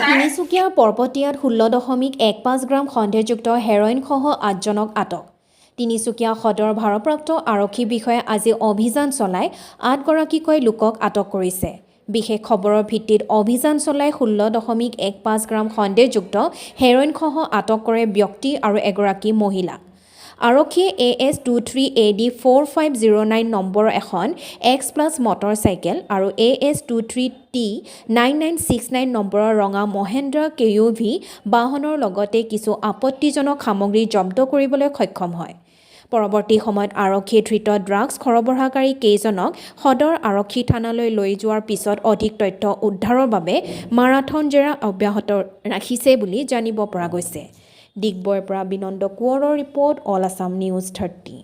তিনিচুকীয়াৰ পৰ্বতীয়াত 16.15 গ্ৰাম সন্দেহযুক্ত হেৰইনসহ 8জনক আটক। তিনিচুকীয়া সদৰ ভাৰপ্ৰাপ্ত আৰক্ষী বিষয়াই আজি অভিযান চলাই 8গৰাকীকৈ লোকক আটক কৰিছে। বিশেষ খবৰৰ ভিত্তিত অভিযান চলাই 16.15 গ্ৰাম সন্দেহযুক্ত হেৰইনসহ আটক কৰে ব্যক্তি আৰু এগৰাকী মহিলা। আৰক্ষীয়ে AS23AD 4509 নম্বৰৰ এখন X+ মটৰচাইকেল আৰু AS23T 9969 নম্বৰৰ ৰঙা মহেন্দ্ৰা KUV বাহনৰ লগতে কিছু আপত্তিজনক সামগ্ৰী জব্দ কৰিবলৈ সক্ষম হয়। পৰৱৰ্তী সময়ত আৰক্ষীয়ে ধৃত ড্ৰাগছ সৰবৰাহকাৰী কেইজনক সদৰ আৰক্ষী থানালৈ লৈ যোৱাৰ পিছত অধিক তথ্য উদ্ধাৰৰ বাবে মাৰাথন জেৰা অব্যাহত ৰাখিছে বুলি জানিব পৰা গৈছে। ডিগবৈৰ পৰা বিনন্দ কোঁৱৰৰ ৰিপৰ্ট, অল আছাম নিউজ 30।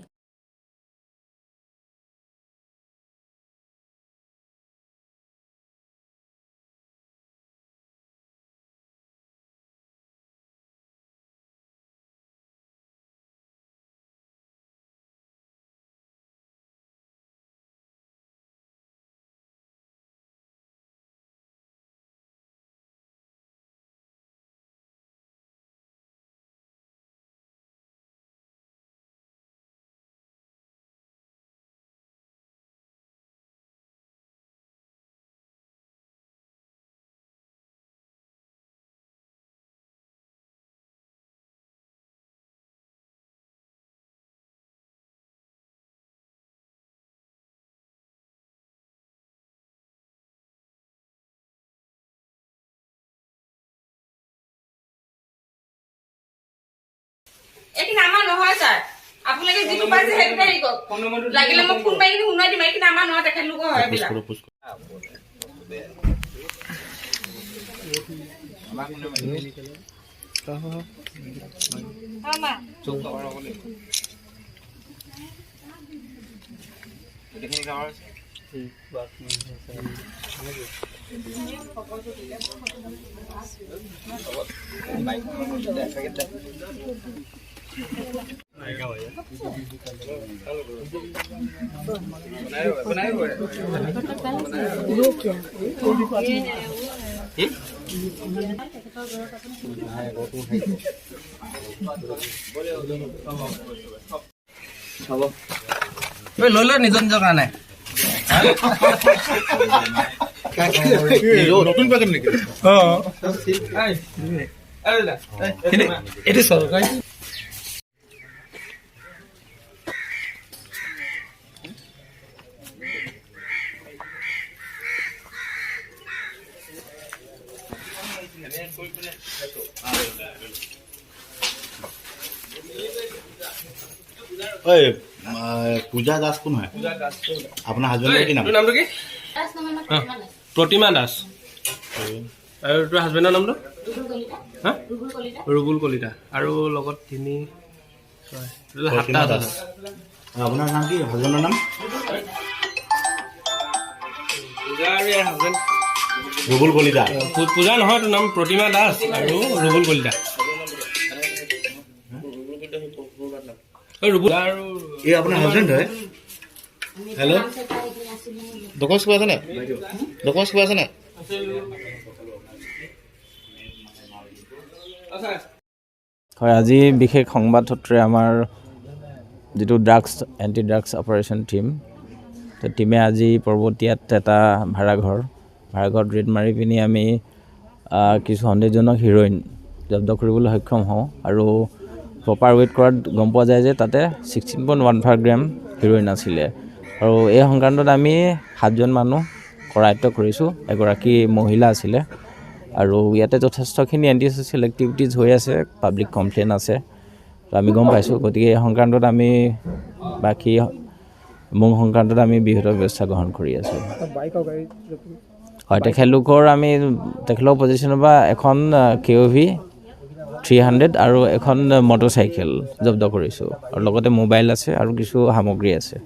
একি নামা নহয় স্যাৰ আপোনালোকে যেটো পাইছে হেতু কৰি কক লাগিলে মোক ফোন মাৰি শুনাই দিম একি নামা নহয় তেখেত লোক হয় বিলা মামা চোক কভাৰ হ'লে দেখি কভাৰ বাত লৈ নিজৰ নিজৰ কাৰণে নতুন পাম নেকি এটি চৰকাৰী পূজা দাস কোন হয় আপোনাৰ হাজবেণ্ডৰ কি নাম নামটো কি প্ৰতিমা দাস আৰু তোৰ হাজবেণ্ডৰ নামটো ৰুবুল কলিতা আৰু লগত 3 7টা দাস আপোনাৰ নাম কি হাজবেণ্ডৰ নাম পূজা আৰু ইয়াৰ হাজবেণ্ড ৰুবুল কলিতা পূজা নহয় তোৰ নাম প্ৰতিমা দাস আৰু ৰুবুল কলিতা ৰুবুল আৰু এই আপোনাৰ হাজবেণ্ড হয় হেল্ল' ডকুমেণ্টছ কিবা আছে নাই ডকুমেণ্টছ কিবা আছে নাই হয় আজি বিশেষ সংবাদ সূত্ৰে আমাৰ যেটো এণ্টি ড্ৰাগছ অপাৰেশ্যন টিম তো টিমে আজি পৰ্বতীয়াত এটা ভাড়াঘৰত ৰেড মাৰি পিনি আমি কিছু সন্দেহজনক হিৰইন জব্দ কৰিবলৈ সক্ষম হওঁ আৰু প্ৰপাৰ ৱেইট কৰাত গম পোৱা যায় যে তাতে 16.15 গ্ৰাম হিৰইন আছিলে আৰু এই সংক্ৰান্তত আমি 7জন মানুহ কৰায়ত্ব কৰিছোঁ এগৰাকী মহিলা আছিলে আৰু ইয়াতে যথেষ্টখিনি এণ্টি ছ'চিয়েল এক্টিভিটিজ হৈ আছে পাব্লিক কমপ্লেইন আছে তো আমি গম পাইছোঁ গতিকে এই সংক্ৰান্তত আমি বাকী মূল সংক্ৰান্তত আমি বিহিত ব্যৱস্থা গ্ৰহণ কৰি আছোঁ হয় তেখেতলোকৰ পজিশ্যনৰ পৰা এখন KUV 300 আৰু এখন মটৰচাইকেল জব্দ কৰিছোঁ আৰু লগতে মোবাইল আছে আৰু কিছু সামগ্ৰী আছে